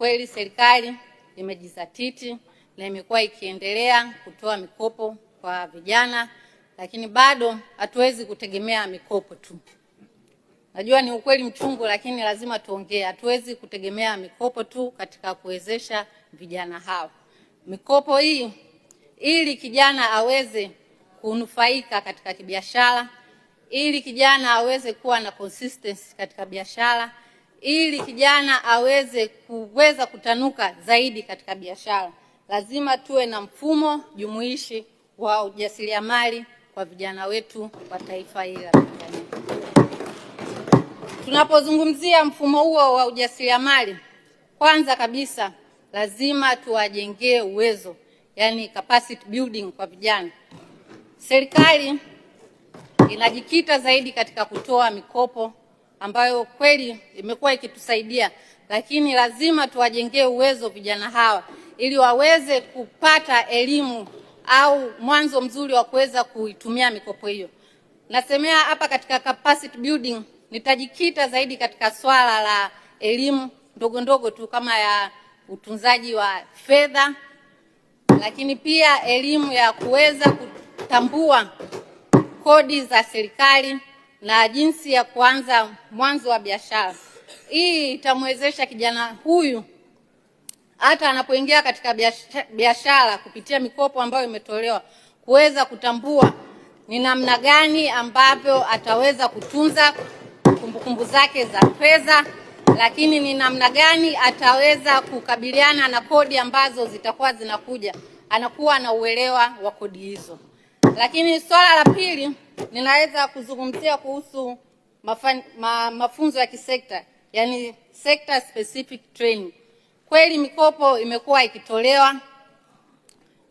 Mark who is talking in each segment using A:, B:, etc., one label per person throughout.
A: kweli serikali imejizatiti na imekuwa ikiendelea kutoa mikopo kwa vijana, lakini bado hatuwezi kutegemea mikopo tu. Najua ni ukweli mchungu, lakini lazima tuongee. Hatuwezi kutegemea mikopo tu katika kuwezesha vijana hao. Mikopo hii ili kijana aweze kunufaika katika kibiashara, ili kijana aweze kuwa na consistency katika biashara, ili kijana aweze kutanuka zaidi katika biashara, lazima tuwe na mfumo jumuishi wa ujasiriamali kwa vijana wetu wa taifa hili la Tanzania. Tunapozungumzia mfumo huo wa ujasiriamali, kwanza kabisa lazima tuwajengee uwezo, yani capacity building kwa vijana. Serikali inajikita zaidi katika kutoa mikopo ambayo kweli imekuwa ikitusaidia, lakini lazima tuwajengee uwezo vijana hawa ili waweze kupata elimu au mwanzo mzuri wa kuweza kuitumia mikopo hiyo. Nasemea hapa katika capacity building, nitajikita zaidi katika swala la elimu ndogo ndogo tu kama ya utunzaji wa fedha, lakini pia elimu ya kuweza kutambua kodi za serikali na jinsi ya kuanza mwanzo wa biashara. Hii itamwezesha kijana huyu hata anapoingia katika biashara kupitia mikopo ambayo imetolewa kuweza kutambua ni namna gani ambavyo ataweza kutunza kumbukumbu zake za fedha, lakini ni namna gani ataweza kukabiliana na kodi ambazo zitakuwa zinakuja. Anakuwa na uelewa wa kodi hizo. Lakini swala la pili ninaweza kuzungumzia kuhusu mafunzo ya kisekta, yani sector specific training. Kweli mikopo imekuwa ikitolewa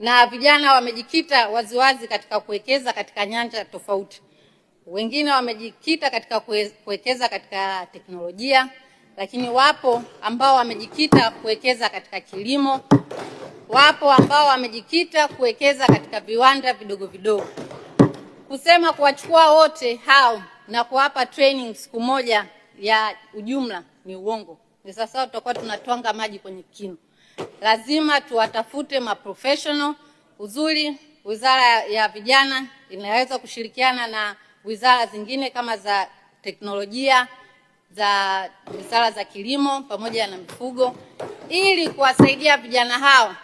A: na vijana wamejikita waziwazi katika kuwekeza katika nyanja tofauti. Wengine wamejikita katika kuwekeza katika teknolojia, lakini wapo ambao wamejikita kuwekeza katika kilimo, wapo ambao wamejikita kuwekeza katika viwanda vidogo vidogo. Kusema kuwachukua wote hao na kuwapa training siku moja ya ujumla ni uongo. Ni sasa tutakuwa tunatwanga maji kwenye kinu. Lazima tuwatafute maprofessional. Uzuri Wizara ya Vijana inaweza kushirikiana na wizara zingine kama za teknolojia, za wizara za kilimo pamoja na mifugo, ili kuwasaidia vijana hao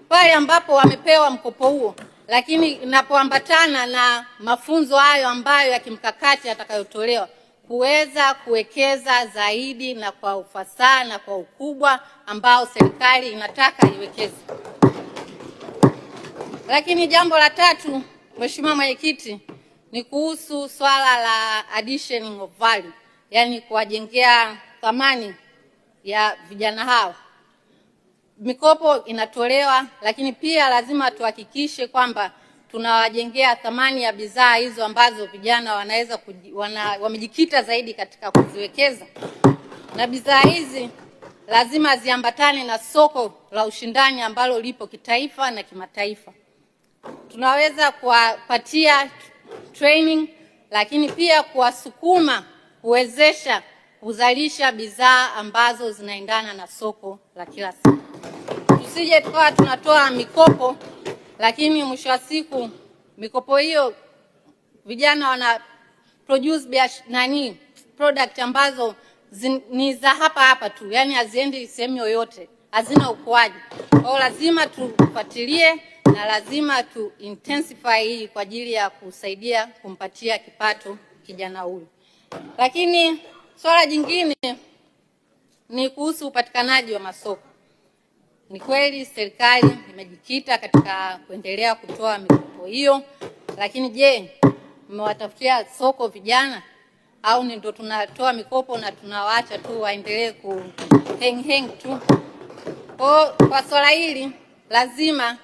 A: pale ambapo wamepewa mkopo huo, lakini inapoambatana na mafunzo hayo ambayo ya kimkakati yatakayotolewa, kuweza kuwekeza zaidi na kwa ufasaha na kwa ukubwa ambao serikali inataka iwekeze. Lakini jambo la tatu, Mheshimiwa Mwenyekiti, ni kuhusu swala la addition of value, yani kuwajengea thamani ya vijana hao. Mikopo inatolewa, lakini pia lazima tuhakikishe kwamba tunawajengea thamani ya bidhaa hizo ambazo vijana wanaweza wamejikita zaidi katika kuziwekeza. Na bidhaa hizi lazima ziambatane na soko la ushindani ambalo lipo kitaifa na kimataifa. Tunaweza kuwapatia training, lakini pia kuwasukuma kuwezesha kuzalisha bidhaa ambazo zinaendana na soko la kila siku. Tusije tukawa tunatoa mikopo, lakini mwisho wa siku mikopo hiyo vijana wana produce product ambazo ni za hapa tu, yani haziendi sehemu yoyote, hazina ukuaji. Kwa lazima tufuatilie na lazima tu intensify hii kwa ajili ya kusaidia kumpatia kipato kijana huyu. Lakini swala jingine ni kuhusu upatikanaji wa masoko. Ni kweli serikali imejikita katika kuendelea kutoa mikopo hiyo, lakini je, mmewatafutia soko vijana au ndio tunatoa mikopo na tunawaacha tu waendelee hang tu? Kwa swala hili lazima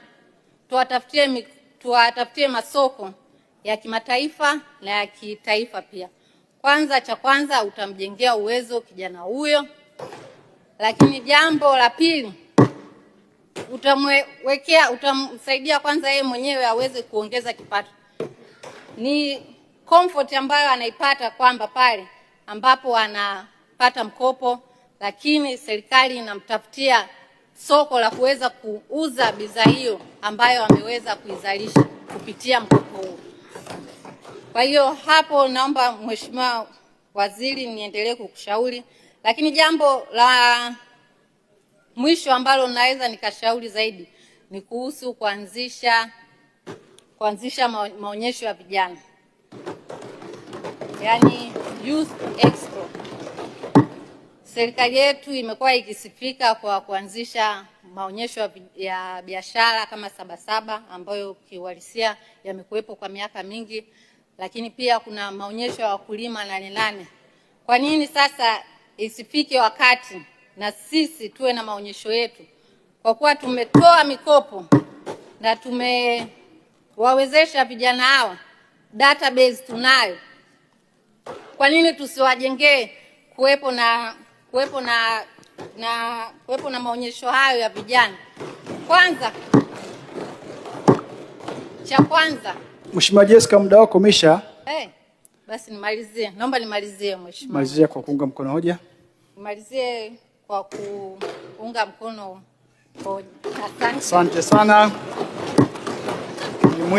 A: tuwatafutie masoko ya kimataifa na ya kitaifa pia. Cha kwanza utamjengea uwezo kijana huyo, lakini jambo la pili utamsaidia kwanza yeye mwenyewe aweze kuongeza kipato. Ni comfort ambayo anaipata kwamba pale ambapo anapata mkopo lakini serikali inamtafutia soko la kuweza kuuza bidhaa hiyo ambayo ameweza kuizalisha kupitia mkopo huu. Kwa hiyo hapo naomba Mheshimiwa Waziri niendelee kukushauri, lakini jambo la mwisho ambalo naweza nikashauri zaidi ni kuhusu kuanzisha maonyesho ya vijana, yani Youth Expo. Serikali yetu imekuwa ikisifika kwa kuanzisha maonyesho ya biashara kama Sabasaba ambayo kiuhalisia yamekuwepo kwa miaka mingi, lakini pia kuna maonyesho ya wakulima 88. Kwa nini sasa isifike wakati na sisi tuwe na maonyesho yetu? Kwa kuwa tumetoa mikopo na tumewawezesha vijana hawa, database tunayo, kwa nini tusiwajengee kuwepo na maonyesho hayo ya vijana? Cha kwanza
B: Mheshimiwa Jessica, muda wako umesha.
A: Basi nimalizie. Naomba nimalizie Mheshimiwa.
B: Malizia kwa kuunga mkono hoja.
A: Nimalizie kwa kuunga mkono hoja.
B: Asante sana.